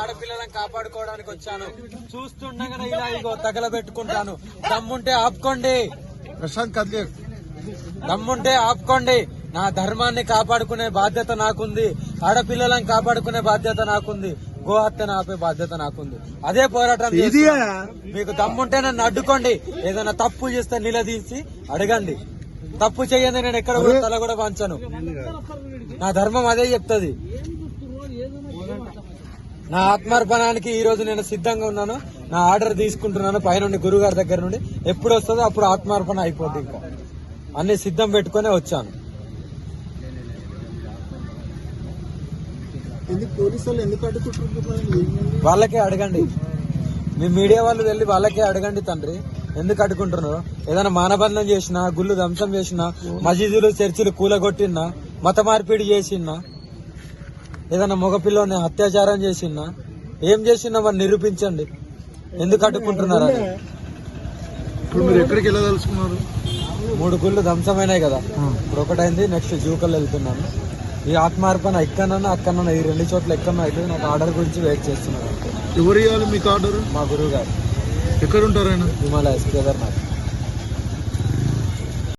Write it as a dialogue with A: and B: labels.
A: ఆడపిల్లలను కాపాడుకోవడానికి వచ్చాను. చూస్తుండగానే ఇలా ఇగో తగలబెట్టుకుంటాను. దమ్ముంటే ఆపుకోండి
B: ప్రశాంత్ కదిలే,
A: దమ్ముంటే ఆపుకోండి. నా ధర్మాన్ని కాపాడుకునే బాధ్యత నాకుంది. ఆడపిల్లలను కాపాడుకునే బాధ్యత నాకుంది. గోహత్యను ఆపే బాధ్యత నాకుంది. అదే పోరాటం చేస్తున్నా. మీకు దమ్ముంటే నన్ను అడ్డుకోండి. ఏదైనా తప్పు చేస్తే నిలదీసి అడగండి. తప్పు చేయండి, నేను ఎక్కడ కూడా తల కూడా వంచను. నా ధర్మం అదే చెప్తుంది. నా ఆత్మార్పణానికి ఈ రోజు నేను సిద్ధంగా ఉన్నాను. నా ఆర్డర్ తీసుకుంటున్నాను పైనుండి గురుగారి దగ్గర నుండి. ఎప్పుడు వస్తుందో అప్పుడు ఆత్మార్పణ అయిపోద్ది. ఇంకా అన్ని సిద్ధం పెట్టుకునే వచ్చాను. వాళ్ళకే అడగండి. మీ మీడియా వాళ్ళు వెళ్ళి వాళ్ళకే అడగండి తండ్రి, ఎందుకు అడ్డుకుంటున్నారు? ఏదైనా మానబంధం చేసినా, గుళ్ళు ధ్వంసం చేసినా, మసీదులు చర్చిలు కూలగొట్టినా, మత మార్పిడి చేసినా, ఏదైనా మగపిల్లని అత్యాచారం చేసినా, ఏం చేసినా వాళ్ళు నిరూపించండి. ఎందుకు అడ్డుకుంటున్నారు?
B: ఇప్పుడు మీరు ఎక్కడికి వెళ్ళదలుచుకున్నారు?
A: 3 గుళ్ళు ధ్వంసమైనాయి కదా, ఇప్పుడు ఒకటైంది, నెక్స్ట్ జూకల్ వెళ్తున్నాను. ఈ ఆత్మార్పణ ఎక్కడన్నా అక్కడన్నా ఈ 2 చోట్ల ఎక్కడన్నా అయితే నాకు ఆర్డర్ గురించి వెయిట్ చేస్తున్నాను.
B: ఎవరు ఇవ్వాలి మీకు ఆర్డర్?
A: మా గురువు గారు.
B: ఎక్కడ ఉంటారు ఆయన?
A: హిమాలయస్ కేదార్నాథ్.